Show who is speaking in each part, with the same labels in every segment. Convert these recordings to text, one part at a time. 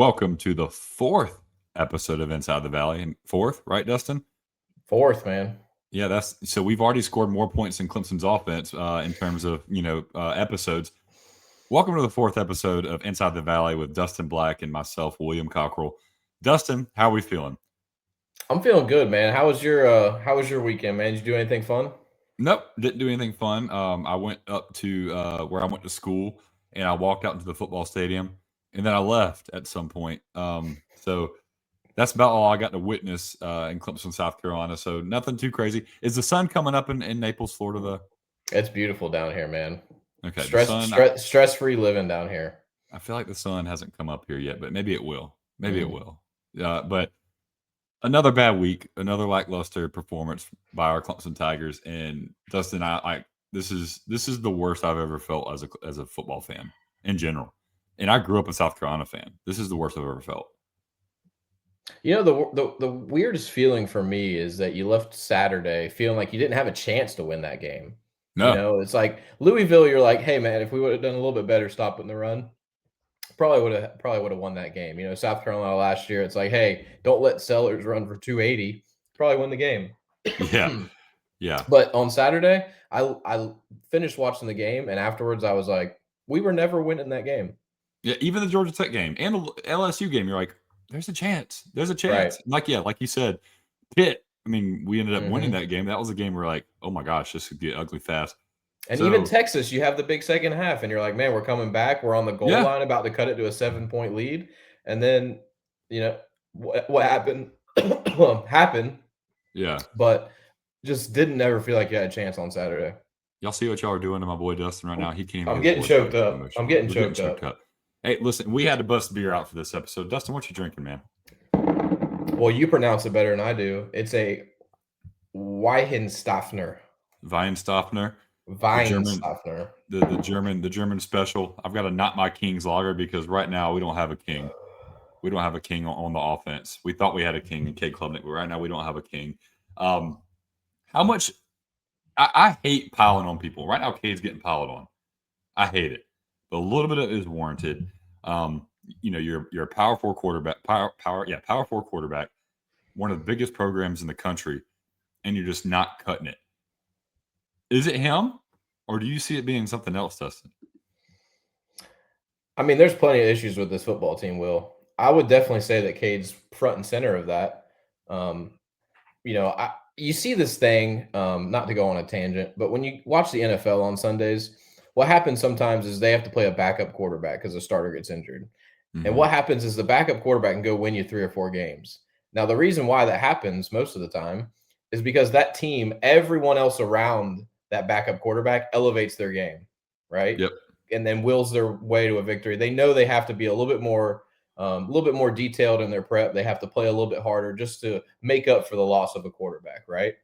Speaker 1: welcome to the fourth episode of Inside the Valley. And fourth, right, Dustin?
Speaker 2: Fourth, man.
Speaker 1: Yeah, that's so we've already scored more points than Clemson's offense in terms of episodes. Welcome to the fourth episode of Inside the Valley with Dustin Black and myself, William Cockerill. Dustin, how are we feeling?
Speaker 2: I'm feeling good, man. How was your weekend, man? Did you do anything fun?
Speaker 1: Nope, didn't do anything fun. I went up to where I went to school, and I walked out into the football stadium, and then I left at some point. So that's about all I got to witness in Clemson, South Carolina. So nothing too crazy. Is the sun coming up in Naples, Florida, though?
Speaker 2: It's beautiful down here, man.
Speaker 1: Okay, the
Speaker 2: Stress
Speaker 1: sun.
Speaker 2: stress stress-free living down here.
Speaker 1: I feel like the sun hasn't come up here yet, but maybe it will. Maybe it
Speaker 2: Mm.
Speaker 1: will. But another bad week, another lackluster performance by our Clemson Tigers. And Dustin, I this is the worst I've ever felt as a football fan in general. And I grew up a South Carolina fan. This is the worst I've ever felt.
Speaker 2: You know, the weirdest feeling for me is that you left Saturday feeling like you didn't have a chance to win that game. You
Speaker 1: No,
Speaker 2: know, it's like Louisville, you're like, hey man, if we would have done a little bit better stopping the run, probably would have won that game. You know, South Carolina last year, it's like, hey, don't let Sellers run for 280. Probably win the game.
Speaker 1: yeah, yeah,
Speaker 2: But on Saturday, I finished watching the game, and afterwards I was like, we were never winning that game.
Speaker 1: yeah. Even the Georgia Tech game and the LSU game, you're like, there's a chance. There's a
Speaker 2: Right.
Speaker 1: chance. Like you said, Pitt. I mean, we ended up winning
Speaker 2: Mhm.
Speaker 1: that game. That was a game where like, oh my gosh, this could get ugly fast.
Speaker 2: And even
Speaker 1: So
Speaker 2: Texas, you have the big second half, and you're like, man, we're coming back. We're on the goal
Speaker 1: yeah,
Speaker 2: line, about to cut it to a 7-point lead, and then you know what happened happened,
Speaker 1: yeah.
Speaker 2: but just didn't ever feel like you had a chance on Saturday.
Speaker 1: Y'all see what y'all are doing to my boy Dustin right now? He can't even
Speaker 2: I'm
Speaker 1: get his
Speaker 2: getting
Speaker 1: voice out.
Speaker 2: choked
Speaker 1: He's so
Speaker 2: up. I'm
Speaker 1: emotional.
Speaker 2: getting
Speaker 1: We're getting
Speaker 2: choked
Speaker 1: choked
Speaker 2: up.
Speaker 1: up. Hey, listen, we had to bust beer out for this episode. Dustin, what you drinking, man?
Speaker 2: Well, you pronounce it better than I do. It's a Weihenstafner.
Speaker 1: Weinstofner, the German,
Speaker 2: Weinstafner.
Speaker 1: the German special. I've got a not my King's lager because right now we don't have a king. We don't have a king on the offense. We thought we had a king in Cade Klubnik, but right now we don't have a king. Um, how much I hate piling on people. Right now, Cade's getting piled on. I hate it, but a little bit of it is warranted. You're a power four quarterback, power four quarterback, one of the biggest programs in the country, and you're just not cutting it. Is it him, or do you see it being something else, Dustin?
Speaker 2: I mean, there's plenty of issues with this football team, Will. I would definitely say that Cade's front and center of that. Um, you see this thing, not to go on a tangent, but when you watch the NFL on Sundays, what happens sometimes is they have to play a backup quarterback because the starter gets injured. And
Speaker 1: Mm-hmm.
Speaker 2: what happens is the backup quarterback can go win you 3 or 4 games. Now, the reason why that happens most of the time is because that team, everyone else around that backup quarterback elevates their game, right?
Speaker 1: Yep.
Speaker 2: And then wills their way to a victory. They know they have to be a little bit more detailed in their prep. They have to play a little bit harder just to make up for the loss of a quarterback, right?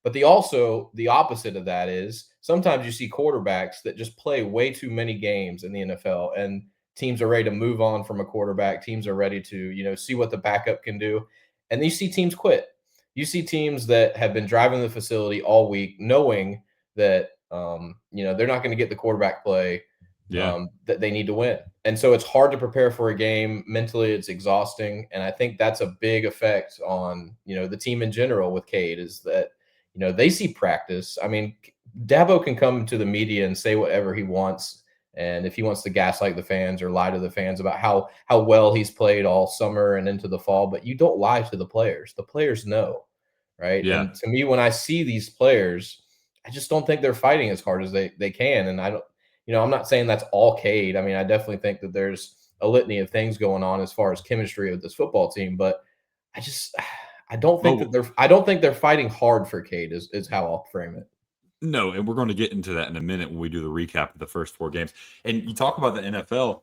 Speaker 2: But the opposite of that is sometimes you see quarterbacks that just play way too many games in the NFL, and teams are ready to move on from a quarterback. Teams are ready to, see what the backup can do. And you see teams quit. You see teams that have been driving the facility all week knowing that they're not going to get the quarterback play
Speaker 1: Yeah.
Speaker 2: that they need to win. And so it's hard to prepare for a game. Mentally, it's exhausting. And I think that's a big effect on, the team in general with Cade is that, they see practice. I mean, Dabo can come to the media and say whatever he wants. And if he wants to gaslight the fans or lie to the fans about how well he's played all summer and into the fall, but you don't lie to the players. The players know, right?
Speaker 1: Yeah.
Speaker 2: And to me, when I see these players, I just don't think they're fighting as hard as they can. And I don't, I'm not saying that's all Cade. I mean, I definitely think that there's a litany of things going on as far as chemistry of this football team, but I just
Speaker 1: Well,
Speaker 2: I don't think they're fighting hard for Cade is how I'll frame it.
Speaker 1: no, and we're going to get into that in a minute when we do the recap of the first four games. And you talk about the NFL.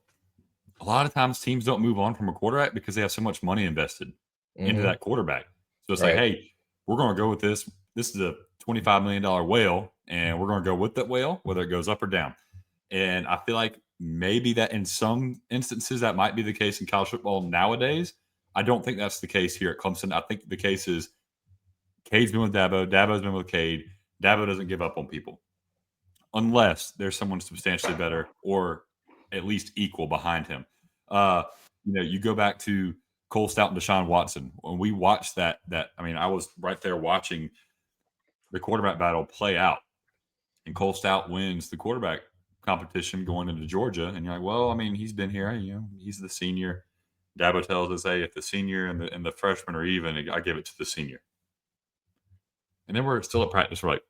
Speaker 1: A lot of times teams don't move on from a quarterback because they have so much money invested into
Speaker 2: Mhm.
Speaker 1: that quarterback. So it's like,
Speaker 2: Right.
Speaker 1: hey, we're going to go with this. This is a $25 million whale, and we're going to go with that whale, whether it goes up or down. And I feel like maybe that in some instances that might be the case in college football nowadays. I don't think that's the case here at Clemson. I think the case is Cade's been with Dabo. Dabo's been with Cade. Dabo doesn't give up on people unless there's someone substantially better or at least equal behind him. Uh, you go back to Cole Stout and Deshaun Watson. When we watched that, I mean, I was right there watching the quarterback battle play out, and Cole Stout wins the quarterback competition going into Georgia. And you're like, well, I mean, he's been here, he's the senior. Dabo tells us, hey, if the senior and the freshman are even, I give it to the senior. And then we're still at practice. We're like,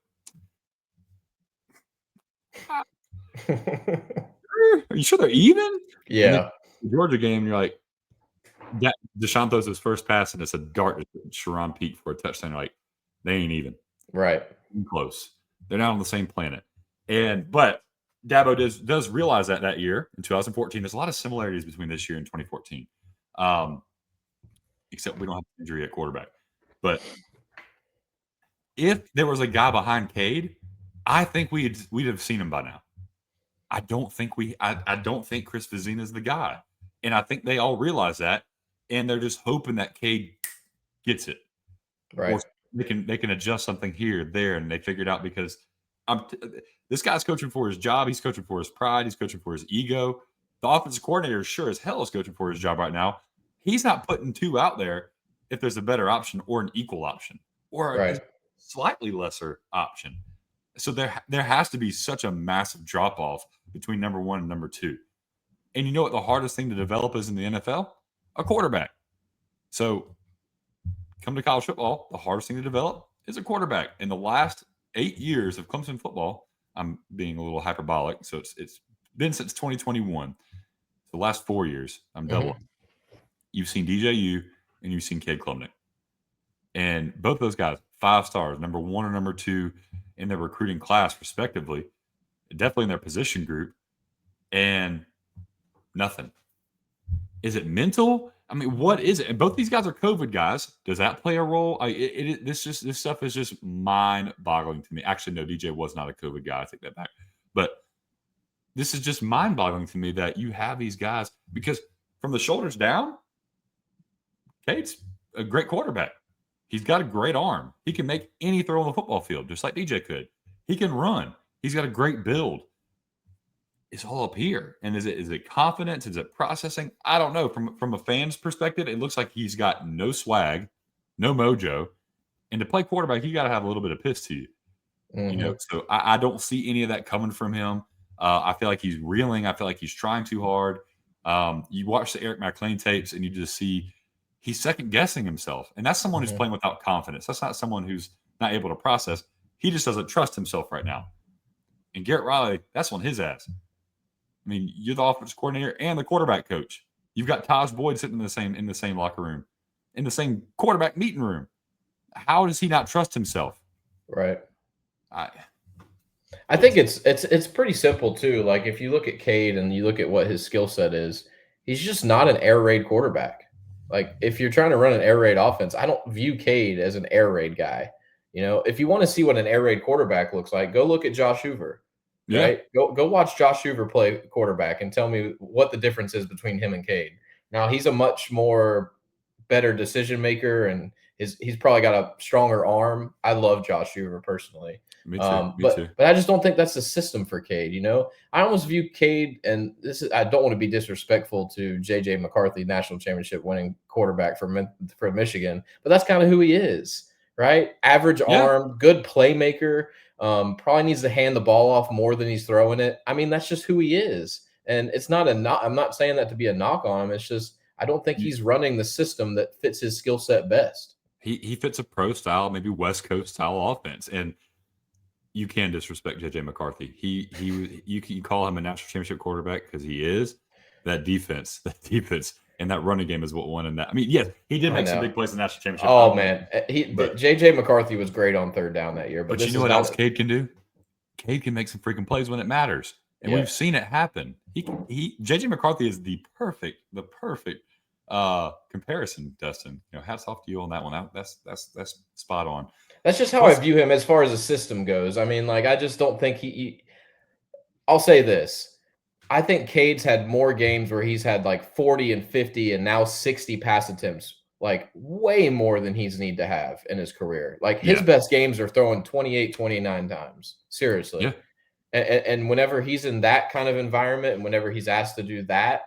Speaker 1: are you sure they're even?
Speaker 2: Yeah.
Speaker 1: The Georgia game, you're like, Deshaun throws his first pass, and it's a dart to Sharon Peak for a touchdown. You're like, they ain't even.
Speaker 2: Right.
Speaker 1: Close. They're not on the same planet. But Dabo does realize that year in 2014, there's a lot of similarities between this year and 2014. Except we don't have an injury at quarterback. But if there was a guy behind Cade, I think we'd have seen him by now. I don't think Chris Vizina is the guy. And I think they all realize that, and they're just hoping that Cade gets it.
Speaker 2: Right.
Speaker 1: Or they can adjust something here, there, and they figure it out because this guy's coaching for his job. He's coaching for his pride. He's coaching for his ego. The offensive coordinator sure as hell is coaching for his job right now. He's not putting two out there if there's a better option or an equal option or a slightly lesser option. So there has to be such a massive drop off between number one and number two. And you know what the hardest thing to develop is in the NFL? A quarterback. So come to college football, the hardest thing to develop is a quarterback. In the last 8 years of Clemson football, I'm being a little hyperbolic, so it's been since 2021. The last 4 years, I'm double. Mm-hmm. You've seen DJU and you've seen Cade Klubnik. And both those guys, 5 stars, number one or number two in their recruiting class, respectively, definitely in their position group, and nothing. Is it mental? I mean, what is it? And both these guys are COVID guys. Does that play a role? This stuff is just mind-boggling to me. Actually, no, DJ was not a COVID guy. I take that back. But this is just mind-boggling to me that you have these guys because from the shoulders down, Cade's a great quarterback. He's got a great arm. He can make any throw on the football field, just like DJ could. He can run. He's got a great build. It's all up here. And is it confidence? Is it processing? I don't know. From a fan's perspective, it looks like he's got no swag, no mojo. And to play quarterback, you got to have a little bit of piss to you.
Speaker 2: Mm-hmm.
Speaker 1: So I don't see any of that coming from him. I feel like he's reeling. I feel like he's trying too hard. You watch the Eric McLean tapes and you just see he's second guessing himself. And that's someone who's playing without confidence. That's not someone who's not able to process. He just doesn't trust himself right now. And Garrett Riley, that's on his ass. I mean, you're the offensive coordinator and the quarterback coach. You've got Taj Boyd sitting in the same locker room, in the same quarterback meeting room. How does he not trust himself?
Speaker 2: Right. I think it's pretty simple too. Like if you look at Cade and you look at what his skill set is, he's just not an air raid quarterback. Like if you're trying to run an air raid offense, I don't view Cade as an air raid guy. If you want to see what an air raid quarterback looks like, go look at Josh Hoover.
Speaker 1: Yeah.
Speaker 2: Right? Go watch Josh Hoover play quarterback and tell me what the difference is between him and Cade. Now he's a much more better decision maker and he's probably got a stronger arm. I love Josh Hoover personally.
Speaker 1: Me too.
Speaker 2: But I just don't think that's the system for Cade. I almost view Cade, and I don't want to be disrespectful to JJ McCarthy, national championship winning quarterback from Michigan, but that's kind of who he is, right? Average arm, good playmaker. Probably needs to hand the ball off more than he's throwing it. I mean, that's just who he is. And it's not I'm not saying that to be a knock on him. It's just, I don't think he's running the system that fits his skill set best.
Speaker 1: He fits a pro style, maybe West Coast style offense. And you can disrespect JJ McCarthy. You can call him a national championship quarterback because he is. That defense and that running game is what won in that. I mean, yes, he did make some big plays in the national championship.
Speaker 2: Oh man, JJ McCarthy was great on third down that year.
Speaker 1: But you know what else Cade can do? Cade can make some freaking plays when it matters, and we've seen it happen. JJ McCarthy is the perfect comparison. Dustin, hats off to you on that one. That's spot on.
Speaker 2: That's just how I view him as far as the system goes. I mean, like I just don't think I'll say this. I think Cade's had more games where he's had like 40 and 50 and now 60 pass attempts, like way more than he's need to have in his career. Like his best games are throwing 28, 29 times. Seriously.
Speaker 1: Yeah.
Speaker 2: And whenever he's in that kind of environment and whenever he's asked to do that,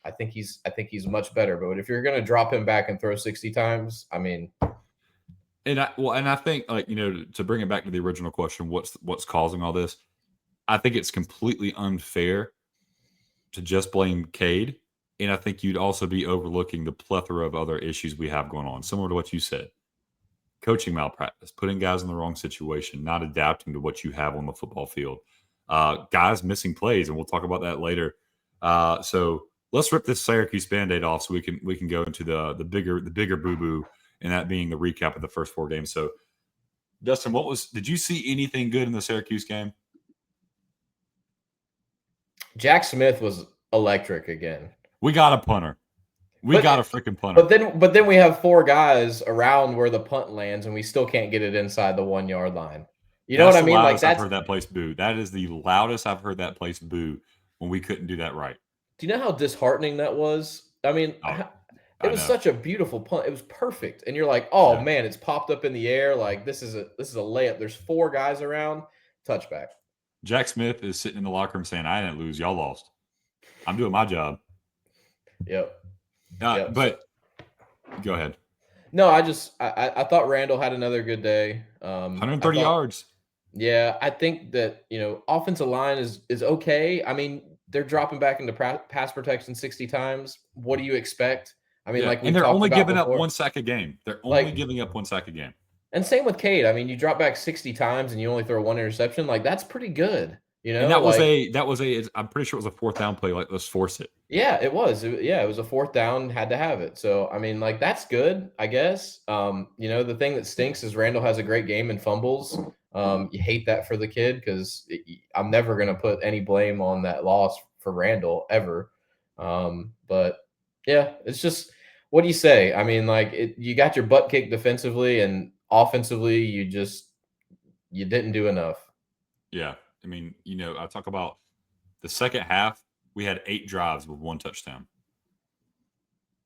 Speaker 2: I think he's much better. But if you're going to drop him back and throw 60 times, I mean,
Speaker 1: and I think, like, to bring it back to the original question, what's causing all this? I think it's completely unfair to just blame Cade, and I think you'd also be overlooking the plethora of other issues we have going on, similar to what you said. Coaching malpractice, putting guys in the wrong situation, not adapting to what you have on the football field, guys missing plays, and we'll talk about that later. So let's rip this Syracuse Band-Aid off so we can go into the bigger boo-boo, and that being the recap of the first 4 games. So, Dustin, did you see anything good in the Syracuse game?
Speaker 2: Jack Smith was electric again.
Speaker 1: We got a punter. We got a freaking punter.
Speaker 2: But then we have 4 guys around where the punt lands, and we still can't get it inside the 1-yard line. You know what I mean? Like,
Speaker 1: I've heard that place boo. That is the loudest I've heard that place boo when we couldn't do that right.
Speaker 2: Do you know how disheartening that was? I mean, it was such a beautiful punt. It was perfect, and you're like, oh man, it's popped up in the air. Like, this is a layup. There's 4 guys around. Touchback.
Speaker 1: Jack Smith is sitting in the locker room saying, "I didn't lose. Y'all lost. I'm doing my job."
Speaker 2: Yep.
Speaker 1: But go ahead.
Speaker 2: No, I thought Randall had another good day.
Speaker 1: 130 yards.
Speaker 2: Yeah, I think that, offensive line is okay. I mean, they're dropping back into pass protection 60 times. What do you expect? I mean,
Speaker 1: and they're only giving up 1 sack a game. They're only giving up 1 sack a game.
Speaker 2: And same with Cade. I mean, you drop back 60 times and you only throw 1 interception. Like, that's pretty good.
Speaker 1: And that was I'm pretty sure it was a 4th down play. Like, let's force it.
Speaker 2: Yeah, it was. It was a 4th down, had to have it. So, I mean, like, that's good, I guess. The thing that stinks is Randall has a great game and fumbles. You hate that for the kid because I'm never going to put any blame on that loss for Randall ever. But yeah, it's just, what do you say? I mean, like, you got your butt kicked defensively, and offensively, you didn't do enough.
Speaker 1: Yeah. I mean, I talk about the second half, we had 8 drives with 1 touchdown.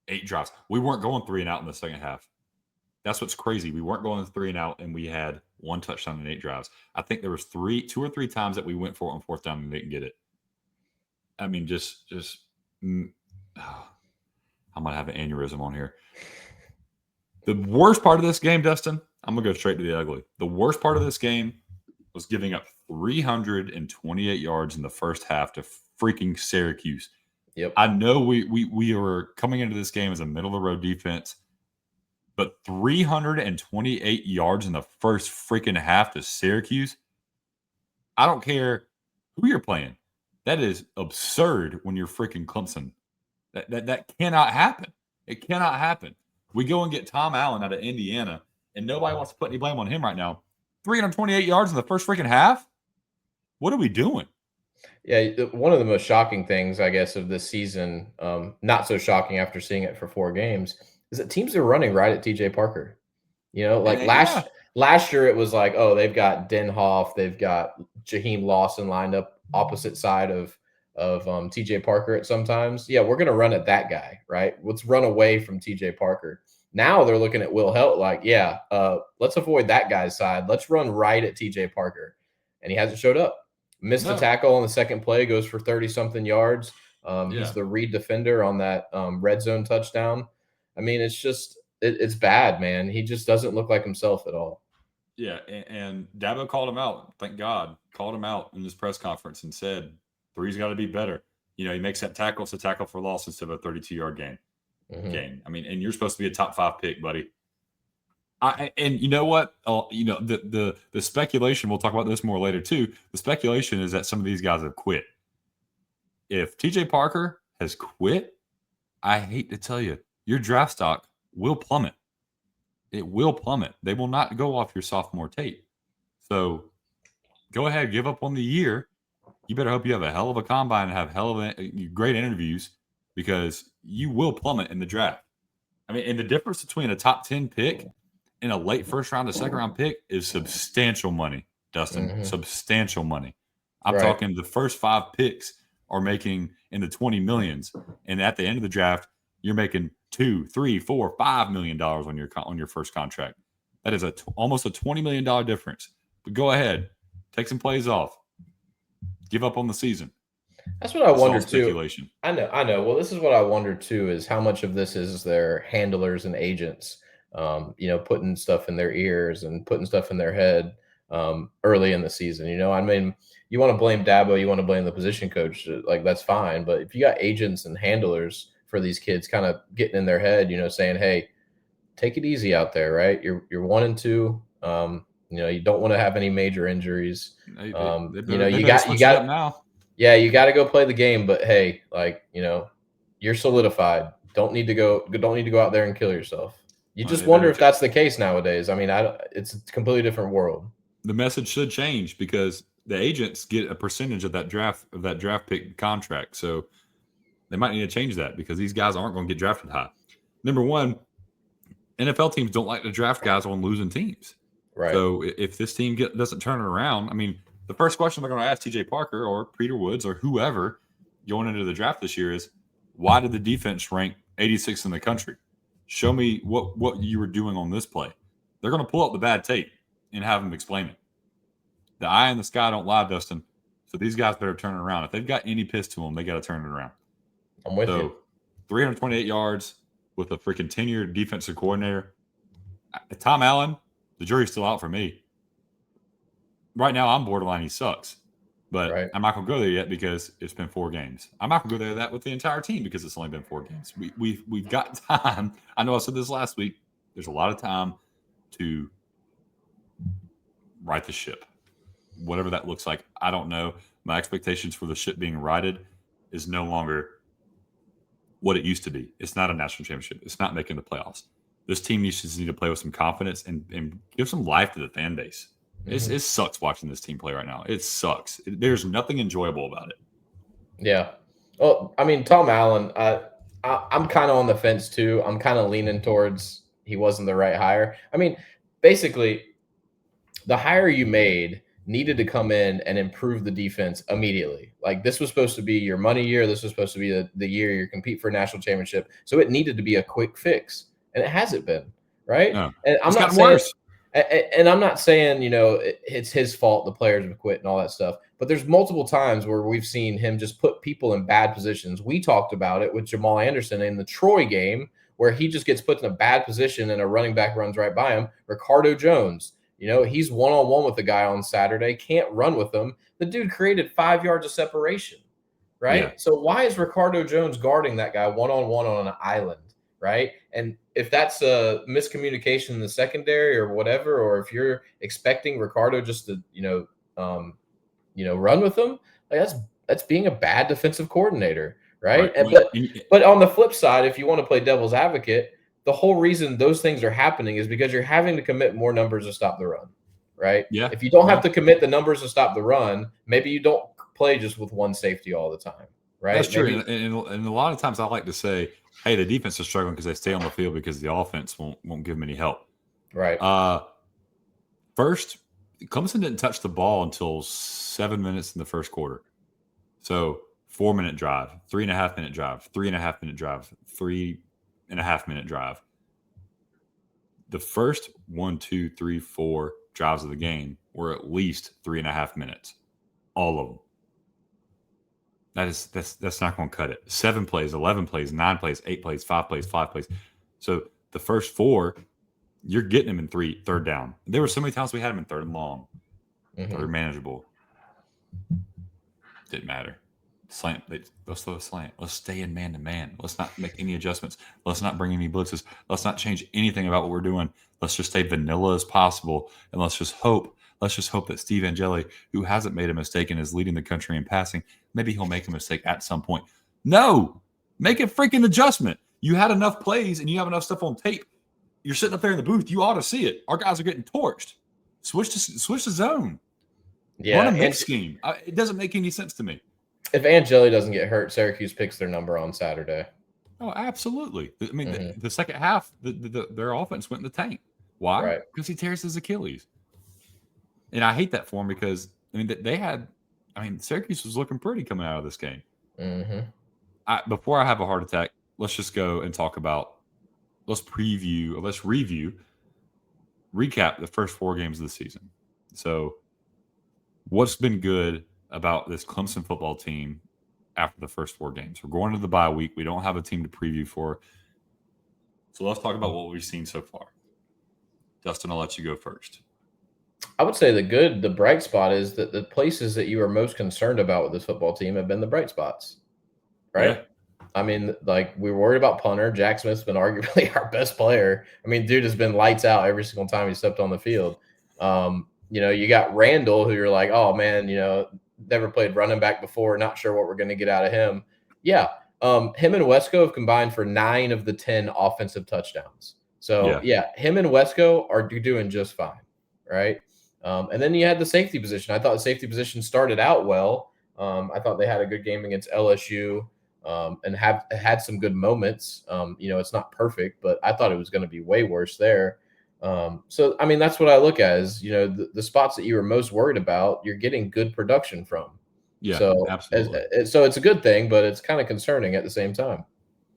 Speaker 1: 8 drives. We weren't going 3 and out in the second half. That's what's crazy. We weren't going 3 and out, and we had 1 touchdown and 8 drives. I think there was 2 or 3 times that we went for it on 4th down and didn't get it. I mean, I might have an aneurysm on here. The worst part of this game, Dustin, I'm going to go straight to the ugly. The worst part of this game was giving up 328 yards in the first half to freaking Syracuse.
Speaker 2: Yep.
Speaker 1: I know we were coming into this game as a middle-of-the-road defense, but 328 yards in the first freaking half to Syracuse, I don't care who you're playing. That is absurd when you're freaking Clemson. That cannot happen. It cannot happen. We go and get Tom Allen out of Indiana, and nobody wants to put any blame on him right now. 328 yards in the first freaking half? What are we doing?
Speaker 2: Yeah, one of the most shocking things, I guess, of this season, not so shocking after seeing it for 4 games, is that teams are running right at TJ Parker. Last year it was like, oh, they've got Denhoff, they've got Jaheim Lawson lined up opposite side of TJ Parker at sometimes. Yeah, we're going to run at that guy, right? Let's run away from TJ Parker. Now they're looking at Will Helt like, let's avoid that guy's side. Let's run right at TJ Parker. And he hasn't showed up. Missed the tackle on the second play, goes for 30-something yards. He's the read defender on that red zone touchdown. I mean, it's just it's bad, man. He just doesn't look like himself at all.
Speaker 1: Yeah, and Dabo called him out. Thank God. Called him out in his press conference and said, 3's got to be better. He makes that tackle. It's a tackle for loss instead of a 32-yard gain. I mean, and you're supposed to be a top 5 pick, buddy. And you know what? The speculation, we'll talk about this more later too. The speculation is that some of these guys have quit. If TJ Parker has quit, I hate to tell you, your draft stock will plummet. It will plummet. They will not go off your sophomore tape. So go ahead, give up on the year. You better hope you have a hell of a combine and have hell of great interviews, because you will plummet in the draft. I mean, and the difference between a top 10 pick and a late first round to second round pick is substantial money, Dustin. Substantial money. I'm talking the first 5 picks are making in the 20 millions, and at the end of the draft, you're making $2, $3, $4, $5 million on your first contract. That is almost a $20 million difference. But go ahead, take some plays off, give up on the season.
Speaker 2: That's what I
Speaker 1: It's all
Speaker 2: wonder too.
Speaker 1: speculation.
Speaker 2: I know. Well, this is what I wonder too is how much of this is their handlers and agents, putting stuff in their ears and putting stuff in their head early in the season. I mean, you want to blame Dabo, you want to blame the position coach, like that's fine. But if you got agents and handlers for these kids, kind of getting in their head, saying, "Hey, take it easy out there, right? You're 1-2. You don't want to have any major injuries.
Speaker 1: They
Speaker 2: You
Speaker 1: better
Speaker 2: got you
Speaker 1: switch it up
Speaker 2: got
Speaker 1: now.
Speaker 2: yeah, you got to go play the game, but hey, like, you're solidified. Don't need to go out there and kill yourself. You just
Speaker 1: They
Speaker 2: wonder
Speaker 1: better
Speaker 2: if that's the case nowadays. I mean, it's a completely different world.
Speaker 1: the message should change because the agents get a percentage of that draft pick contract. So they might need to change that because these guys aren't going to get drafted high. Number one, NFL teams don't like to draft guys on losing teams.
Speaker 2: Right.
Speaker 1: So if this team doesn't turn it around, I mean, the first question they're going to ask TJ Parker or Peter Woods or whoever going into the draft this year is, why did the defense rank 86th in the country? Show me what you were doing on this play. They're going to pull up the bad tape and have them explain it. The eye in the sky don't lie, Dustin. So these guys better turn it around. If they've got any piss to them, they got to turn it around.
Speaker 2: I'm with you.
Speaker 1: 328 yards with a freaking tenured defensive coordinator. Tom Allen, the jury's still out for me. Right now, I'm borderline he sucks. But
Speaker 2: Right.
Speaker 1: I'm not going to go there yet because it's been 4 games. I'm not going to go there that with the entire team because it's only been 4 games. We've got time. I know I said this last week. There's a lot of time to right the ship. Whatever that looks like, I don't know. My expectations for the ship being righted is no longer what it used to be. It's not a national championship. It's not making the playoffs. This team needs to play with some confidence and give some life to the fan base. Mm-hmm. It sucks watching this team play right now. It sucks. There's nothing enjoyable about it.
Speaker 2: Yeah. Well, I mean, Tom Allen, I'm kind of on the fence too. I'm kind of leaning towards he wasn't the right hire. I mean, basically, the hire you made needed to come in and improve the defense immediately. Like this was supposed to be your money year. This was supposed to be the year you compete for a national championship. So it needed to be a quick fix, and it hasn't been, right?
Speaker 1: No,
Speaker 2: and I'm not saying worse. And I'm not saying, it's his fault the players have quit and all that stuff. But there's multiple times where we've seen him just put people in bad positions. We talked about it with Jamal Anderson in the Troy game where he just gets put in a bad position and a running back runs right by him. Ricardo Jones, he's one-on-one with the guy on Saturday, can't run with him. The dude created 5 yards of separation, right? Yeah. So why is Ricardo Jones guarding that guy one-on-one on an island, right? And if that's a miscommunication in the secondary or whatever, or if you're expecting Ricardo just to, run with them, like that's being a bad defensive coordinator, right? But on the flip side, if you want to play devil's advocate, the whole reason those things are happening is because you're having to commit more numbers to stop the run, right?
Speaker 1: Yeah.
Speaker 2: If you don't have to commit the numbers to stop the run, maybe you don't play just with one safety all the time, right?
Speaker 1: That's true. And a lot of times I like to say, hey, the defense is struggling because they stay on the field because the offense won't give them any help.
Speaker 2: Right.
Speaker 1: First, Clemson didn't touch the ball until 7 minutes in the first quarter. So 4-minute drive, 3.5-minute drive, 3.5-minute drive, 3.5-minute drive. The first 1, 2, 3, 4 drives of the game were at least 3.5 minutes. All of them. That's not going to cut it. 7 plays, 11 plays, 9 plays, 8 plays, 5 plays, 5 plays. So the first 4, you're getting them in third down. There were so many times we had them in third and long. They're manageable. Didn't matter. Slant. Let's throw a slant. Let's stay in man to man. Let's not make any adjustments. Let's not bring any blitzes. Let's not change anything about what we're doing. Let's just stay vanilla as possible, and let's just hope. Let's just hope that Steve Angeli, who hasn't made a mistake and is leading the country in passing, maybe he'll make a mistake at some point. No, make a freaking adjustment. You had enough plays and you have enough stuff on tape. You're sitting up there in the booth. You ought to see it. Our guys are getting torched. Switch the zone.
Speaker 2: Yeah,
Speaker 1: run a mix scheme. It doesn't make any sense to me.
Speaker 2: If Angeli doesn't get hurt, Syracuse picks their number on Saturday.
Speaker 1: Oh, absolutely. I mean, the second half, their offense went in the tank. Why?
Speaker 2: Right.
Speaker 1: Because he tears his Achilles. And I hate that for him because, Syracuse was looking pretty coming out of this game.
Speaker 2: Mm-hmm.
Speaker 1: Before I have a heart attack, let's just go and talk about, recap the first 4 games of the season. So what's been good about this Clemson football team after the first 4 games. We're going to the bye week. We don't have a team to preview for. So let's talk about what we've seen so far. Dustin, I'll let you go first.
Speaker 2: I would say the bright spot is that the places that you are most concerned about with this football team have been the bright spots, right?
Speaker 1: Yeah.
Speaker 2: I mean, like, we were worried about punter. Jack Smith's been arguably our best player. I mean, dude has been lights out every single time he stepped on the field. You got Randall, who you're like, oh man, never played running back before, not sure what we're going to get out of him. Yeah. Him and Wesco have combined for 9 of the 10 offensive touchdowns. So yeah, him and Wesco are doing just fine. Right. And then you had the safety position. I thought the safety position started out well. I thought they had a good game against LSU. And have had some good moments. It's not perfect, but I thought it was going to be way worse there. So, I mean, that's what I look at is, the spots that you were most worried about, you're getting good production from.
Speaker 1: Yeah,
Speaker 2: so
Speaker 1: absolutely.
Speaker 2: So it's a good thing, but it's kind of concerning at the same time.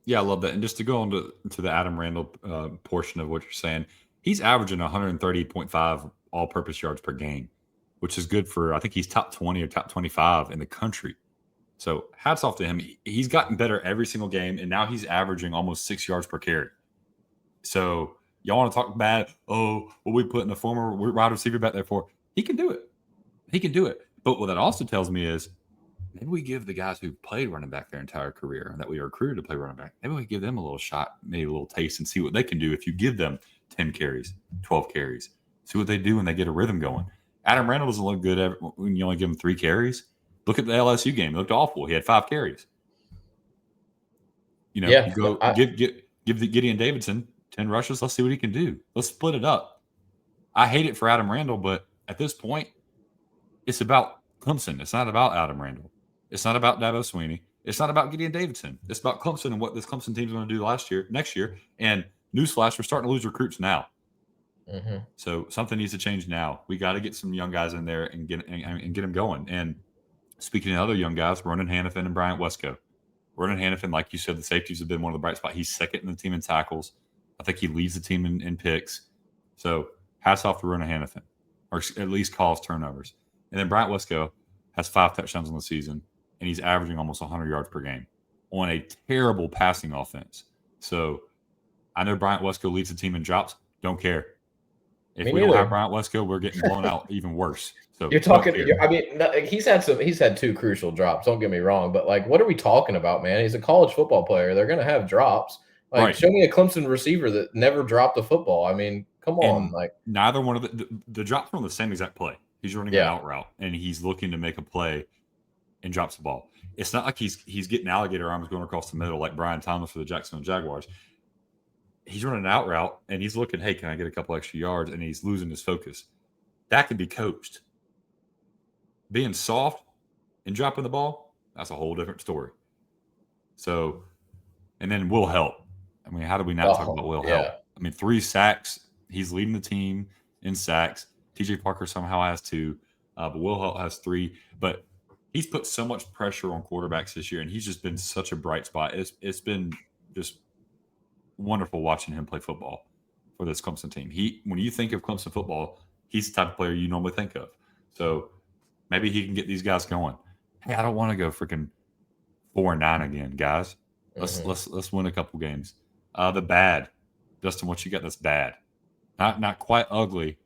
Speaker 1: Yeah, I love that. And just to go on to the Adam Randall portion of what you're saying, he's averaging 130.5 all-purpose yards per game, which is good for, I think he's top 20 or top 25 in the country. So hats off to him. He's gotten better every single game, and now he's averaging almost 6 yards per carry. So y'all want to talk bad? Oh, what we put in the former wide receiver back there for? He can do it. He can do it. But what that also tells me is maybe we give the guys who played running back their entire career and that we recruited to play running back, maybe we give them a little shot, maybe a little taste and see what they can do if you give them 10 carries, 12 carries. See what they do when they get a rhythm going. Adam Randall doesn't look good when you only give him 3 carries. Look at the LSU game. It looked awful. He had 5 carries. You give the Gideon Davidson 10 rushes. Let's see what he can do. Let's split it up. I hate it for Adam Randall, but at this point, it's about Clemson. It's not about Adam Randall. It's not about Dabo Sweeney. It's not about Gideon Davidson. It's about Clemson and what this Clemson team is going to do next year. And newsflash, we're starting to lose recruits now.
Speaker 2: Mm-hmm.
Speaker 1: So something needs to change now. We got to get some young guys in there and get them going. And speaking of other young guys, Ronan Hannafin and Bryant Wesco. Ronan Hannafin, like you said, the safeties have been one of the bright spots. He's second in the team in tackles. I think he leads the team in picks. So hats off to Ronan Hannafin, or at least calls turnovers. And then Bryant Wesco has 5 touchdowns on the season, and he's averaging almost 100 yards per game on a terrible passing offense. So I know Bryant Wesco leads the team in drops. Don't care. If we don't have Bryant Wesco, we're getting blown out even worse. So
Speaker 2: you're talking. I mean, he's had 2 crucial drops. Don't get me wrong, but like, what are we talking about, man? He's a college football player. They're going to have drops. Like, right. Show me a Clemson receiver that never dropped a football. I mean, come on. Like,
Speaker 1: neither one of the drops from the same exact play. He's running an out route, and he's looking to make a play and drops the ball. It's not like he's getting alligator arms going across the middle like Brian Thomas for the Jacksonville Jaguars. He's running an out route, and he's looking, hey, can I get a couple extra yards? And he's losing his focus. That can be coached. Being soft and dropping the ball, that's a whole different story. So, and then Will Help. I mean, how do we not talk about Will Help? I mean, 3 sacks. He's leading the team in sacks. TJ Parker somehow has 2, but Will Help has 3. But he's put so much pressure on quarterbacks this year, and he's just been such a bright spot. It's been just wonderful watching him play football for this Clemson team. When you think of Clemson football, he's the type of player you normally think of. So maybe he can get these guys going. Hey, I don't want to go freaking 4-9 again, guys. Let's win a couple games. The bad, Dustin, what you got that's bad? Not quite ugly,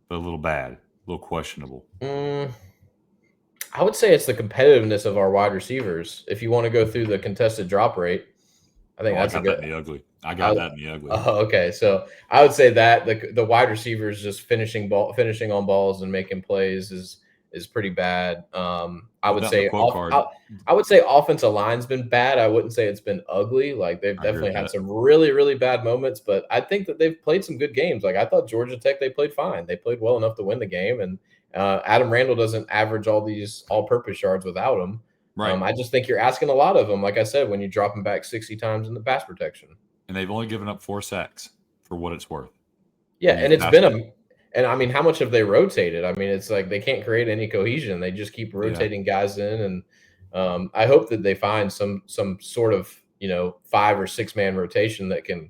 Speaker 1: but a little bad, a little questionable.
Speaker 2: I would say it's the competitiveness of our wide receivers. If you want to go through the contested drop rate, I think that's
Speaker 1: that in the ugly. I got that in the ugly.
Speaker 2: Oh, okay. So I would say that the wide receivers just finishing on balls and making plays is pretty bad. I would say offensive line's been bad. I wouldn't say it's been ugly. Like, they've definitely had some really, really bad moments, but I think that they've played some good games. Like, I thought Georgia Tech, they played fine. They played well enough to win the game, and Adam Randall doesn't average all these all-purpose yards without him. Right. I just think you're asking a lot of them, like I said, when you drop him back 60 times in the pass protection.
Speaker 1: And they've only given up 4 sacks for what it's worth.
Speaker 2: Yeah, and it's been and I mean, how much have they rotated? I mean, it's like they can't create any cohesion. They just keep rotating guys in, and I hope that they find some sort of 5 or 6 man rotation that can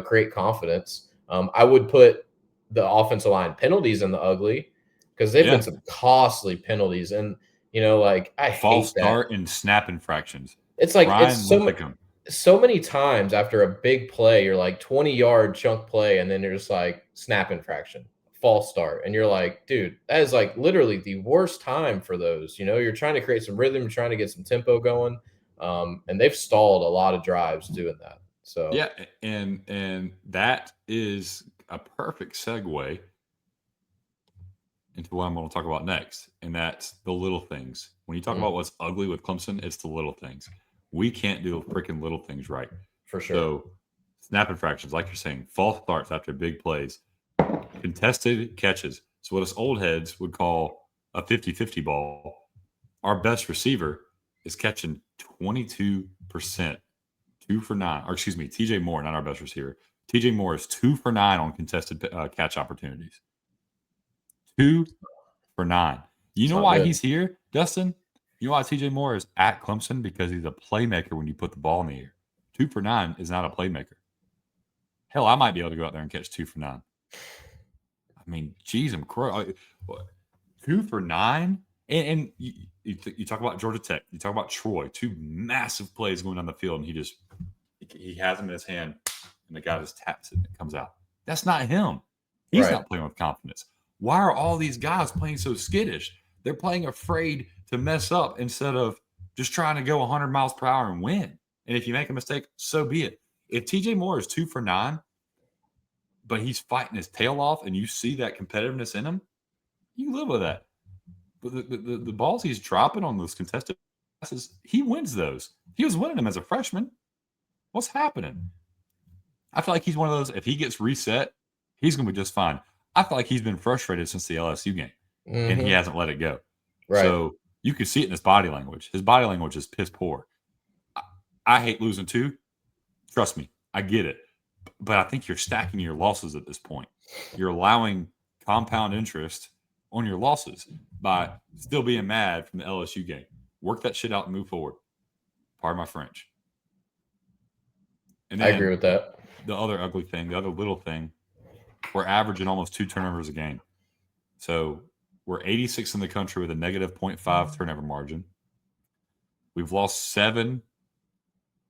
Speaker 2: create confidence. I would put the offensive line penalties in the ugly, because they've been some costly penalties, and Like I
Speaker 1: False
Speaker 2: hate that.
Speaker 1: start and snap infractions.
Speaker 2: It's like
Speaker 1: Ryan Linthicum.
Speaker 2: so many times after a big play, you're like 20-yard chunk play, and then you're just like snap infraction, false start, and you're like, dude, that is like literally the worst time for those. You're trying to create some rhythm, you're trying to get some tempo going, and they've stalled a lot of drives doing that. So
Speaker 1: Yeah, and that is a perfect segue into what I'm going to talk about next, and that's the little things. When you talk about what's ugly with Clemson, it's the little things. We can't do the freaking little things right.
Speaker 2: for sure,
Speaker 1: So, snap infractions, like you're saying, false starts after big plays, contested catches. So, what us old heads would call a 50-50 ball, our best receiver is catching 22%, 2 for 9. Or excuse me, TJ Moore, not our best receiver. TJ Moore is 2 for 9 on contested catch opportunities. 2 for 9. You
Speaker 2: it's
Speaker 1: know
Speaker 2: not
Speaker 1: why
Speaker 2: good.
Speaker 1: he's here, Dustin? You know why TJ Moore is at Clemson? Because he's a playmaker when you put the ball in the air. 2 for 9 is not a playmaker. Hell, I might be able to go out there and catch 2 for 9. I mean, geez, I'm 2 for 9? And you talk about Georgia Tech. You talk about Troy. 2 massive plays going down the field, and he has them in his hand, and the guy just taps it and it comes out. That's not him. He's
Speaker 2: Right.
Speaker 1: not playing with confidence. Why are all these guys playing so skittish? They're playing afraid to mess up instead of just trying to go 100 miles per hour and win. And if you make a mistake, so be it. If TJ Moore is 2 for 9, but he's fighting his tail off and you see that competitiveness in him, you live with that. But the balls he's dropping on those contested passes, he wins those. He was winning them as a freshman. What's happening? I feel like he's one of those, if he gets reset, he's going to be just fine. I feel like he's been frustrated since the LSU game, and he hasn't let it go.
Speaker 2: Right.
Speaker 1: So you can see it in his body language. His body language is piss poor. I hate losing too. Trust me, I get it. But I think you're stacking your losses at this point. You're allowing compound interest on your losses by still being mad from the LSU game. Work that shit out and move forward. Pardon my French. And
Speaker 2: I
Speaker 1: then
Speaker 2: agree with that.
Speaker 1: the other ugly thing, the other little thing, we're averaging almost 2 turnovers a game. So we're 86 in the country with a negative 0.5 turnover margin. We've lost 7.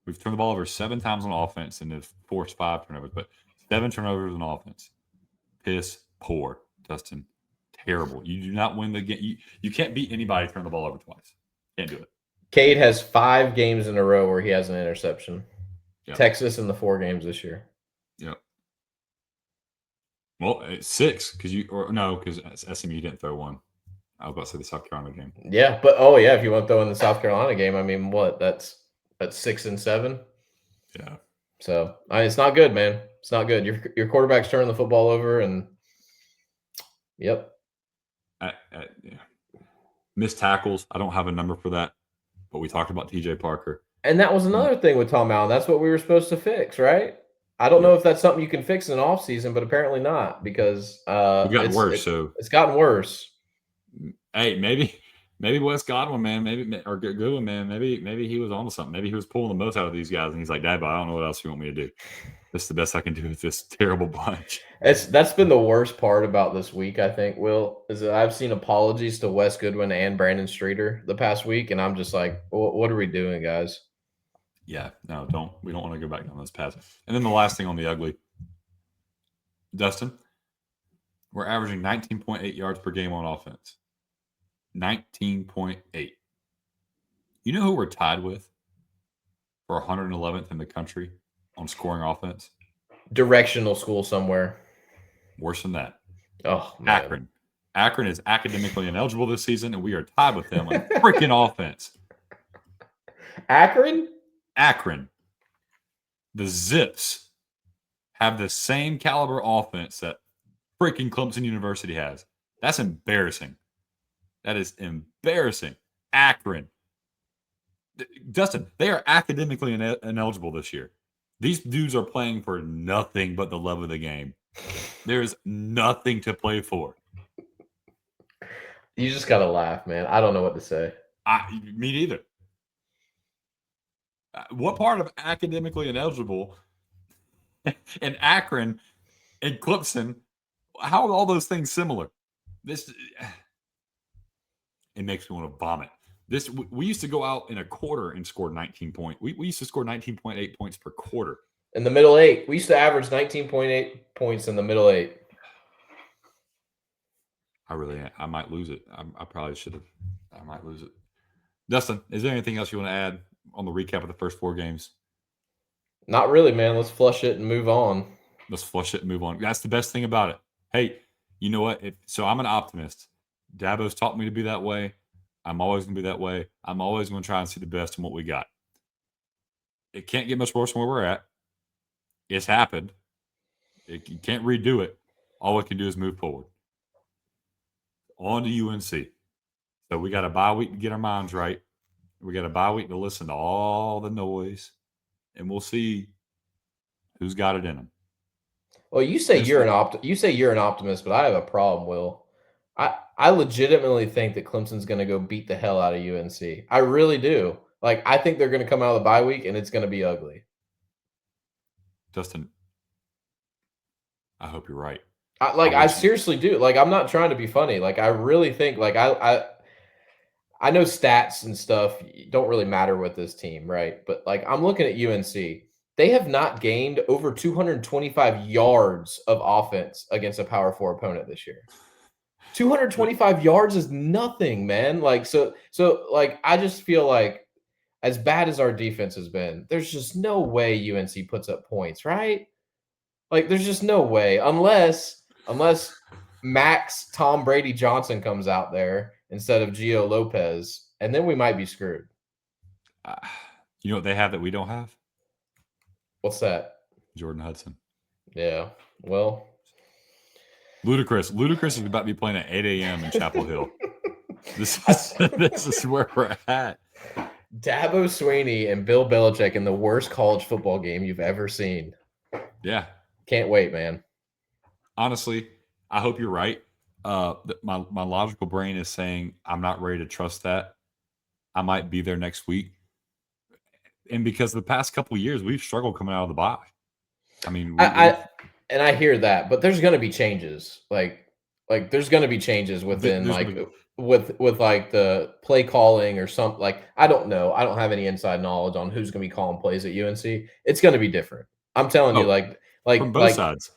Speaker 1: We've turned the ball over 7 times on offense and have forced 5 turnovers, but 7 turnovers on offense. Piss poor, Dustin. Terrible. You do not win the game. You can't beat anybody turning the ball over twice. Can't do it.
Speaker 2: Cade has 5 games in a row where he has an interception.
Speaker 1: Yep.
Speaker 2: Texas in the 4 games this year.
Speaker 1: Yep. Well, it's 6 because SMU didn't throw one. I was about to say the South Carolina game.
Speaker 2: Yeah, but if you want to throw in the South Carolina game, I mean, what? That's 6 and 7.
Speaker 1: Yeah.
Speaker 2: So it's not good, man. It's not good. Your quarterback's turning the football over, and yep.
Speaker 1: Yeah. Missed tackles. I don't have a number for that, but we talked about TJ Parker.
Speaker 2: And that was another thing with Tom Allen. That's what we were supposed to fix, right? I don't know if that's something you can fix in the offseason, but apparently not, because
Speaker 1: We've gotten worse.
Speaker 2: It's gotten worse.
Speaker 1: Hey, maybe Wes Godwin, man, or Goodwin, man, maybe he was on to something. Maybe he was pulling the most out of these guys, and he's like, Dabo, I don't know what else you want me to do. This is the best I can do with this terrible bunch.
Speaker 2: That's been the worst part about this week, I think, Will, is that I've seen apologies to Wes Goodwin and Brandon Streeter the past week, and I'm just like, what are we doing, guys?
Speaker 1: Yeah, no, we don't want to go back down this path. And then the last thing on the ugly, Dustin, we're averaging 19.8 yards per game on offense. 19.8. You know who we're tied with for 111th in the country on scoring offense?
Speaker 2: Directional school somewhere.
Speaker 1: Worse than that.
Speaker 2: Oh, man.
Speaker 1: Akron. Akron is academically ineligible this season, and we are tied with them on freaking offense.
Speaker 2: Akron?
Speaker 1: Akron. The Zips have the same caliber offense that freaking Clemson University has. That's embarrassing. That is embarrassing. Akron. Dustin, they are academically ineligible this year. These dudes are playing for nothing but the love of the game. There's nothing to play for.
Speaker 2: You just got to laugh, man. I don't know what to say.
Speaker 1: Me neither. What part of academically ineligible and Akron and Clemson, how are all those things similar? It makes me want to vomit. We used to go out in a quarter and score 19 points. We used to score 19.8 points per quarter.
Speaker 2: In the middle eight, we used to average 19.8 points in the middle eight.
Speaker 1: I might lose it. I probably should have. I might lose it. Dustin, is there anything else you want to add on the recap of the first 4 games?
Speaker 2: Not really, man. Let's flush it and move on.
Speaker 1: Let's flush it and move on. That's the best thing about it. Hey, you know what? So I'm an optimist. Dabo's taught me to be that way. I'm always going to be that way. I'm always going to try and see the best in what we got. It can't get much worse than where we're at. It's happened. You can't redo it. All we can do is move forward. On to UNC. So we got a bye week to get our minds right. We got a bye week to listen to all the noise, and we'll see who's got it in them.
Speaker 2: Well, you say you're an optimist, but I have a problem, Will. I legitimately think that Clemson's going to go beat the hell out of UNC. I really do. Like, I think they're going to come out of the bye week and it's going to be ugly.
Speaker 1: Dustin, I hope you're right.
Speaker 2: I seriously do. Like, I'm not trying to be funny. Like, I really think, like, I know stats and stuff don't really matter with this team, right? But, like, I'm looking at UNC. They have not gained over 225 yards of offense against a Power 4 opponent this year. 225 yards is nothing, man. Like, so like, I just feel like as bad as our defense has been, there's just no way UNC puts up points, right? Like, there's just no way unless Max Tom Brady Johnson comes out there instead of Gio Lopez, and then we might be screwed.
Speaker 1: You know what they have that we don't have?
Speaker 2: What's that?
Speaker 1: Jordan Hudson.
Speaker 2: Yeah. Well,
Speaker 1: Ludicrous is about to be playing at 8 a.m. in Chapel Hill. This is where we're at.
Speaker 2: Dabo Swinney and Bill Belichick in the worst college football game you've ever seen.
Speaker 1: Yeah.
Speaker 2: Can't wait, man.
Speaker 1: Honestly, I hope you're right. My logical brain is saying I'm not ready to trust that. I might be there next week. And because the past couple of years, we've struggled coming out of the bye. I mean,
Speaker 2: I hear that, but there's going to be changes. Like there's going to be changes within with like the play calling or something. Like, I don't know. I don't have any inside knowledge on who's going to be calling plays at UNC. It's going to be different. I'm telling you, like
Speaker 1: from both sides.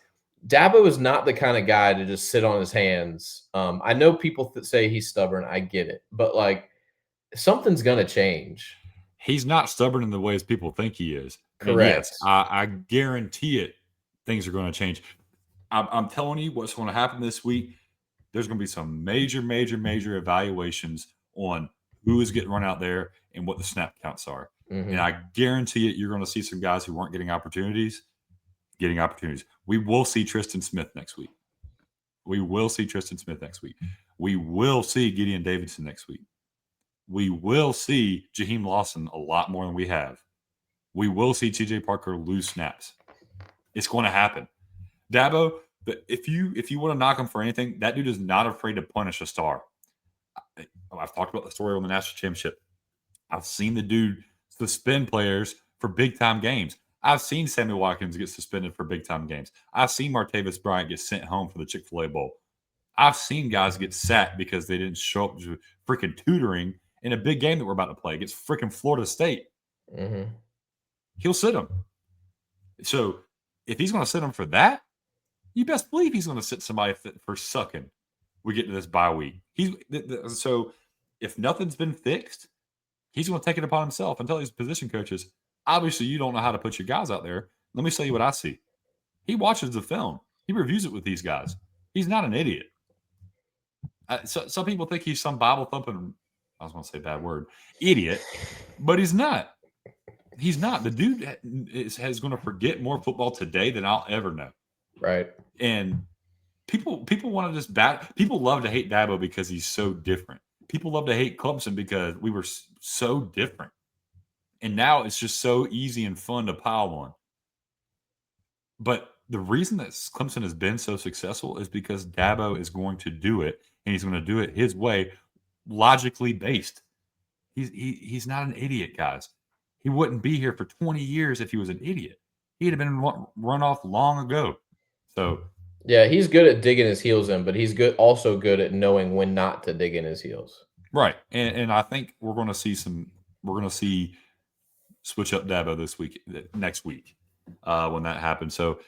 Speaker 2: Dabo is not the kind of guy to just sit on his hands. I know people that say he's stubborn. I get it, but like, something's going to change.
Speaker 1: He's not stubborn in the ways people think he is.
Speaker 2: Correct.
Speaker 1: Yes, I guarantee it. Things are going to change. I'm telling you what's going to happen this week. There's going to be some major evaluations on who is getting run out there and what the snap counts are. Mm-hmm. And I guarantee it, you're going to see some guys who weren't getting opportunities. We will see Tristan Smith next week. We will see Gideon Davidson next week. We will see Jaheim Lawson a lot more than we have. We will see TJ Parker lose snaps. It's going to happen. Dabo, if you want to knock him for anything, that dude is not afraid to punish a star. I've talked about the story on the national championship. I've seen the dude suspend players for big-time games. I've seen Sammy Watkins get suspended for big-time games. I've seen Martavis Bryant get sent home for the Chick-fil-A Bowl. I've seen guys get sacked because they didn't show up to freaking tutoring in a big game that we're about to play against freaking Florida State.
Speaker 2: Mm-hmm.
Speaker 1: He'll sit him. So if he's going to sit him for that, you best believe he's going to sit somebody for sucking. We get to this bye week. So if nothing's been fixed, he's going to take it upon himself and tell his position coaches, obviously you don't know how to put your guys out there. Let me show you what I see. He watches the film. He reviews it with these guys. He's not an idiot. So some people think he's some Bible thumping, I was going to say a bad word, idiot, but he's not. He's not. The dude is going to forget more football today than I'll ever know.
Speaker 2: Right.
Speaker 1: And people want to just people love to hate Dabo because he's so different. People love to hate Clemson because we were so different. And now it's just so easy and fun to pile on. But the reason that Clemson has been so successful is because Dabo is going to do it, and he's going to do it his way, logically based. He's not an idiot, guys. He wouldn't be here for 20 years if he was an idiot. He'd have been run off long ago. So
Speaker 2: yeah, he's good at digging his heels in, but he's also good at knowing when not to dig in his heels.
Speaker 1: Right. And I think we're going to see switch up Dabo next week, when that happens. So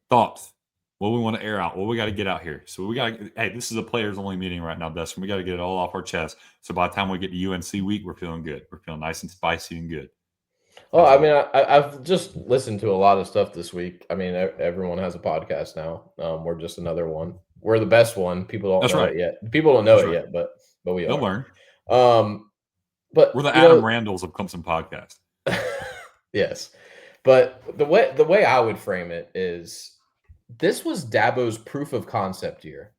Speaker 1: thoughts, what we want to air out, what we got to get out here. So hey, this is a players only meeting right now, Dustin. We got to get it all off our chest. So by the time we get to UNC week, we're feeling good. We're feeling nice and spicy and good.
Speaker 2: Well,
Speaker 1: How's
Speaker 2: I
Speaker 1: that?
Speaker 2: mean, I've just listened to a lot of stuff this week. I mean, everyone has a podcast now. We're just another one. We're the best one. People don't
Speaker 1: That's
Speaker 2: know
Speaker 1: right.
Speaker 2: it yet. People don't know
Speaker 1: That's
Speaker 2: it
Speaker 1: right.
Speaker 2: yet, but we
Speaker 1: They'll
Speaker 2: are.
Speaker 1: learn.
Speaker 2: Um, but
Speaker 1: We're the
Speaker 2: you
Speaker 1: Adam
Speaker 2: know,
Speaker 1: Randalls of Clemson podcast.
Speaker 2: yes. But the way I would frame it is this was Dabo's proof of concept year.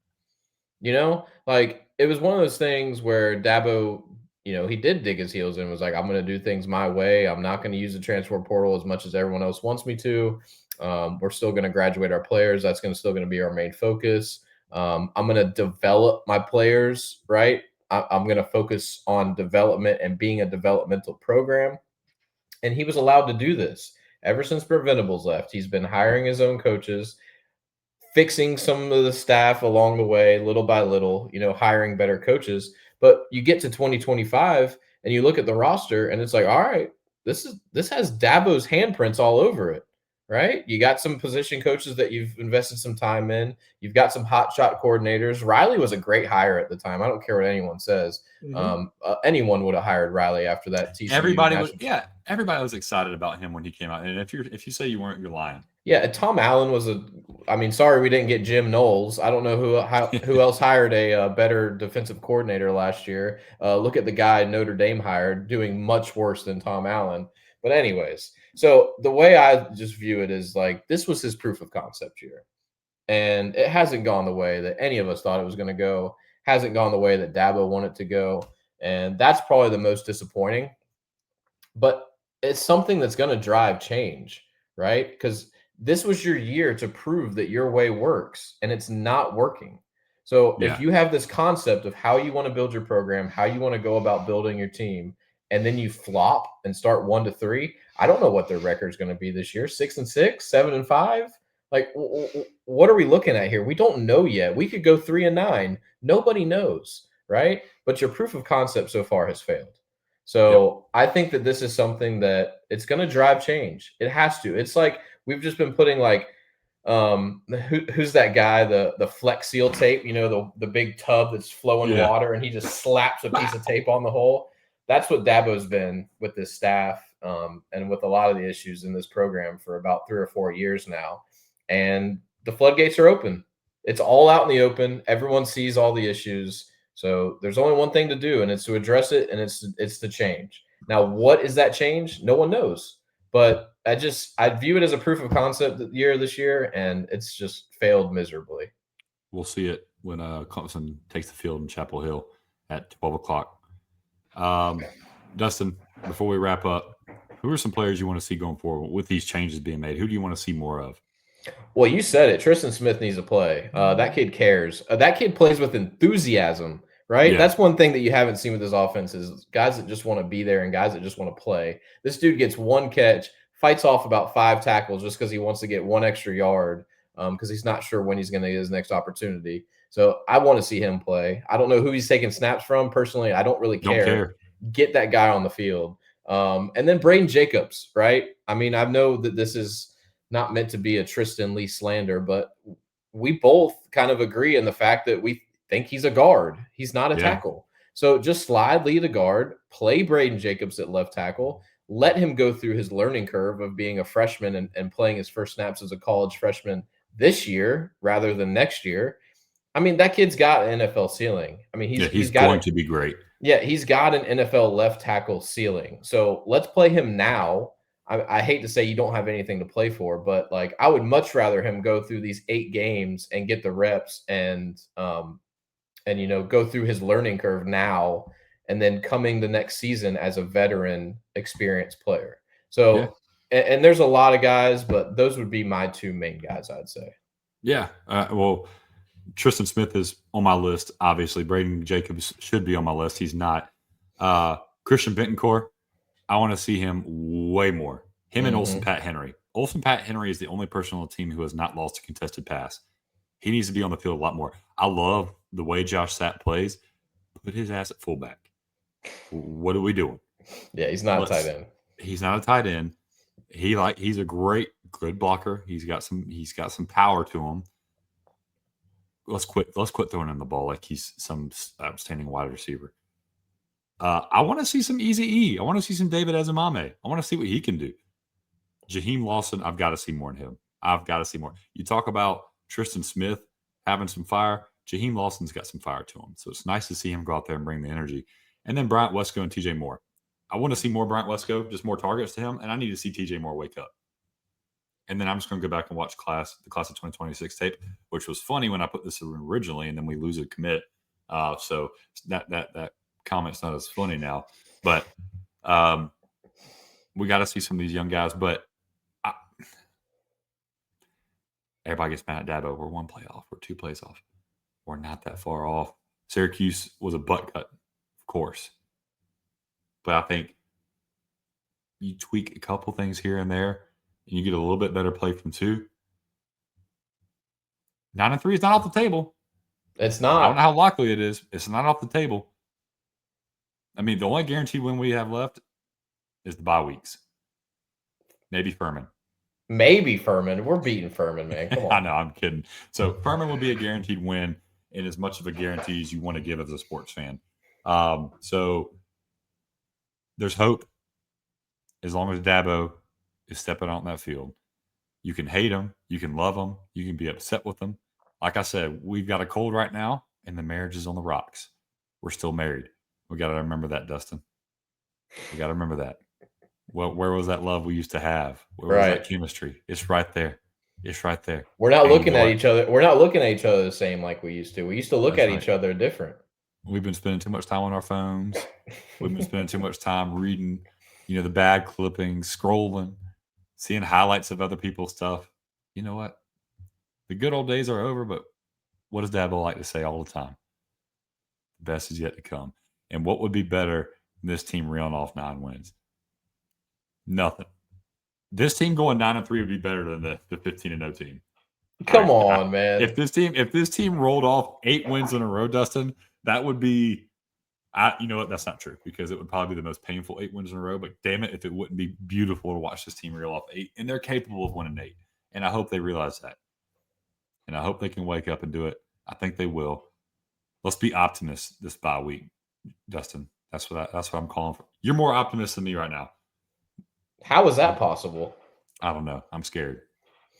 Speaker 2: Like it was one of those things where Dabo, he did dig his heels in and was like, I'm going to do things my way. I'm not going to use the transfer portal as much as everyone else wants me to. We're still going to graduate our players. That's still going to be our main focus. I'm going to develop my players, right? I'm going to focus on development and being a developmental program. And he was allowed to do this ever since Preventables left. He's been hiring his own coaches, fixing some of the staff along the way, little by little, hiring better coaches. But you get to 2025 and you look at the roster and it's like, all right, this has Dabo's handprints all over it, right? You got some position coaches that you've invested some time in. You've got some hot shot coordinators. Riley was a great hire at the time. I don't care what anyone says. Anyone would have hired Riley after that TCU national.
Speaker 1: Everybody was excited about him when he came out. And if you say you weren't, you're lying.
Speaker 2: Yeah, Tom Allen was I mean, sorry we didn't get Jim Knowles. I don't know who else hired a better defensive coordinator last year. Look at the guy Notre Dame hired, doing much worse than Tom Allen. But anyways, so the way I just view it is like this was his proof of concept year, and it hasn't gone the way that any of us thought it was going to go. Hasn't gone the way that Dabo wanted to go, and that's probably the most disappointing. But it's something that's going to drive change, right? Because this was your year to prove that your way works and it's not working. So if
Speaker 1: Yeah.
Speaker 2: you have this concept of how you want to build your program, how you want to go about building your team, and then you flop and start 1-3, I don't know what their record is going to be this year. 6-6, 7-5. Like, what are we looking at here? We don't know yet. We could go 3-9. Nobody knows, right? But your proof of concept so far has failed. So I think that this is something that it's going to drive change. It has to. It's like we've just been putting like who's that guy, the Flex Seal tape, the big tub that's flowing water, and he just slaps a piece of tape on the hole. That's what Dabo's been with this staff, and with a lot of the issues in this program for about 3 or 4 years now. And the floodgates are open. It's all out in the open. Everyone sees all the issues. So there's only one thing to do, and it's to address it, and it's to change. Now, what is that change? No one knows. But I view it as a proof of concept this year, and it's just failed miserably.
Speaker 1: We'll see it when Clemson takes the field in Chapel Hill at 12 o'clock. Dustin, before we wrap up, who are some players you want to see going forward with these changes being made? Who do you want to see more of?
Speaker 2: Well, you said it. Tristan Smith needs to play. That kid cares. That kid plays with enthusiasm, right?
Speaker 1: Yeah.
Speaker 2: That's one thing that you haven't seen with this offense is guys that just want to be there and guys that just want to play. This dude gets one catch, fights off about 5 tackles just because he wants to get 1 extra yard because he's not sure when he's going to get his next opportunity. So I want to see him play. I don't know who he's taking snaps from. Personally, I don't really care.
Speaker 1: Don't care.
Speaker 2: Get that guy on the field. And then Braden Jacobs, right? I mean, I know that this is not meant to be a Tristan Lee slander, but we both kind of agree in the fact that we think he's a guard. He's not a tackle. So just slide Lee to guard, play Braden Jacobs at left tackle, let him go through his learning curve of being a freshman and playing his first snaps as a college freshman this year rather than next year. I mean, that kid's got an NFL ceiling. I mean, he's
Speaker 1: going to be great.
Speaker 2: Yeah, he's got an NFL left tackle ceiling. So let's play him now. I hate to say you don't have anything to play for, but like I would much rather him go through these 8 games and get the reps and go through his learning curve now and then coming the next season as a veteran experienced player. So and there's a lot of guys, but those would be my 2 main guys, I'd say.
Speaker 1: Yeah. Well, Tristan Smith is on my list. Obviously, Braden Jacobs should be on my list. He's not. Christian Bentoncourt, I want to see him way more. Him and Olsen Pat Henry. Olsen Pat Henry is the only person on the team who has not lost a contested pass. He needs to be on the field a lot more. I love the way Josh Sapp plays, put his ass at fullback. What are we doing?
Speaker 2: Yeah, he's not a tight end.
Speaker 1: He's not a tight end. He's a good blocker. He's got some power to him. Let's quit throwing him the ball like he's some outstanding wide receiver. I want to see some Easy E. I want to see some David Ezemame. I want to see what he can do. Jaheim Lawson, I've got to see more in him. I've got to see more. You talk about Tristan Smith having some fire. Jaheim Lawson's got some fire to him. So it's nice to see him go out there and bring the energy. And then Bryant Wesco and TJ Moore. I want to see more Bryant Wesco, just more targets to him. And I need to see TJ Moore wake up. And then I'm just going to go back and watch the class of 2026 tape, which was funny when I put this in originally, and then we lose a commit. So that comment's not as funny now. But we got to see some of these young guys. But everybody gets mad at Dabo. We're 1 play off. We're 2 plays off. We're not that far off. Syracuse was a butt cut, of course. But I think you tweak a couple things here and there, and you get a little bit better play from 2. 9-3 is not off the table.
Speaker 2: It's not.
Speaker 1: I don't know how likely it is. It's not off the table. I mean, the only guaranteed win we have left is the bye weeks. Maybe Furman.
Speaker 2: We're beating Furman, man. Come on.
Speaker 1: I know, I'm kidding. So Furman will be a guaranteed win, and as much of a guarantee as you want to give as a sports fan. So there's hope as long as Dabo is stepping out in that field. You can hate him. You can love him. You can be upset with him. Like I said, we've got a cold right now, and the marriage is on the rocks. We're still married. We got to remember that, Dustin. We got to remember that. Well, where was that love we used to have? Where was that chemistry? It's right there. It's right there.
Speaker 2: We're not looking at each other. We're not looking at each other the same like we used to. We used to look at each other different.
Speaker 1: We've been spending too much time on our phones. We've been spending too much time reading, the bad clippings, scrolling, seeing highlights of other people's stuff. You know what? The good old days are over, but what does Dabo like to say all the time? The best is yet to come. And what would be better than this team reeling off 9 wins? Nothing. This team going 9-3 would be better than the 15-0 team.
Speaker 2: Come on, man.
Speaker 1: If this team rolled off 8 wins in a row, Dustin, that would be. You know what? That's not true because it would probably be the most painful 8 wins in a row. But damn it, if it wouldn't be beautiful to watch this team reel off 8, and they're capable of winning 8, and I hope they realize that, and I hope they can wake up and do it. I think they will. Let's be optimists this bye week, Dustin. That's what I'm calling for. You're more optimist than me right now.
Speaker 2: How is that possible?
Speaker 1: I don't know. I'm scared.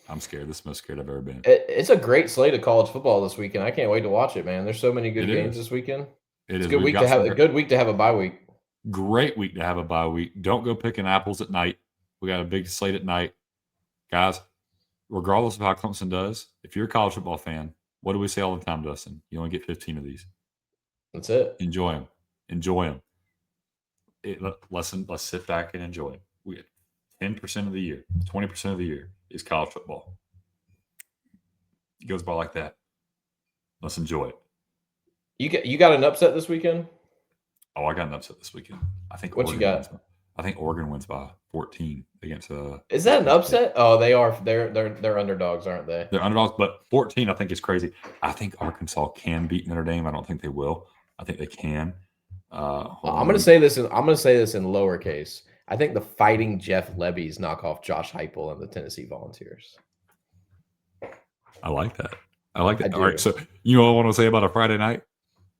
Speaker 1: This is the most scared I've ever been.
Speaker 2: It's a great slate of college football this weekend. I can't wait to watch it, man. There's so many good games this weekend. It's a good week to have a good week to have a bye week.
Speaker 1: Great week to have a bye week. Don't go picking apples at night. We got a big slate at night. Guys, regardless of how Clemson does, if you're a college football fan, what do we say all the time, Dustin? You only get 15 of these.
Speaker 2: That's it.
Speaker 1: Enjoy them. Let's sit back and enjoy it. We get 10% of the year, 20% of the year is college football. It goes by like that. Let's enjoy it.
Speaker 2: You got an upset this weekend?
Speaker 1: Oh, I got an upset this weekend. I think
Speaker 2: what you got?
Speaker 1: I think Oregon wins by 14 against.
Speaker 2: Is that an upset? Oh, they are. They're underdogs, aren't they?
Speaker 1: They're underdogs, but 14 I think is crazy. I think Arkansas can beat Notre Dame. I don't think they will. I think they can.
Speaker 2: I'm going to say this in lowercase. I think the Fighting Jeff Lebby's knock off Josh Heupel and the Tennessee Volunteers.
Speaker 1: I like that. All right, so you know what I want to say about a Friday night?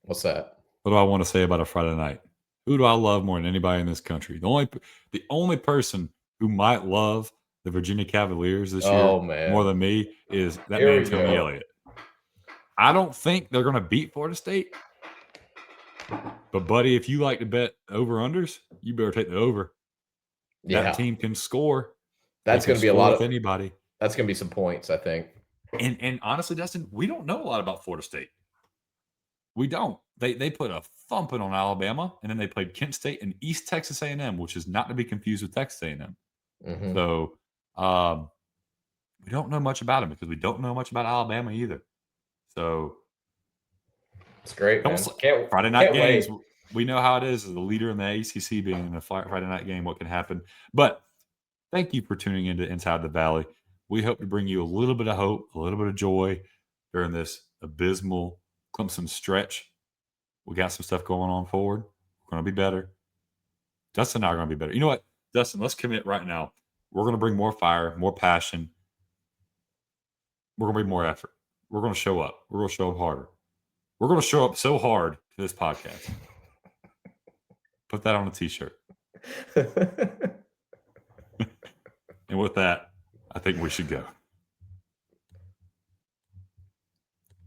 Speaker 2: What's that?
Speaker 1: What do I want to say about a Friday night? Who do I love more than anybody in this country? The only person who might love the Virginia Cavaliers this year more than me is that man Tony Elliott. I don't think they're going to beat Florida State. But, buddy, if you like to bet over-unders, you better take the over. Yeah. That team can score.
Speaker 2: That's going to be a lot of
Speaker 1: anybody.
Speaker 2: That's going to be some points, I think.
Speaker 1: And honestly, Dustin, we don't know a lot about Florida State. We don't. They put a thumping on Alabama, and then they played Kent State and East Texas A&M, which is not to be confused with Texas A&M. Mm-hmm. So we don't know much about them because we don't know much about Alabama either. So
Speaker 2: it's great, man.
Speaker 1: Friday night games. Wait. We know how it is as the leader in the ACC being in a Friday night game, what can happen. But thank you for tuning into Inside the Valley. We hope to bring you a little bit of hope, a little bit of joy during this abysmal Clemson stretch. We got some stuff going on forward. We're going to be better. Dustin and I are going to be better. You know what, Dustin? Let's commit right now. We're going to bring more fire, more passion. We're going to bring more effort. We're going to show up. We're going to show up harder. We're going to show up so hard to this podcast. Put that on a t-shirt. And with that, I think we should go.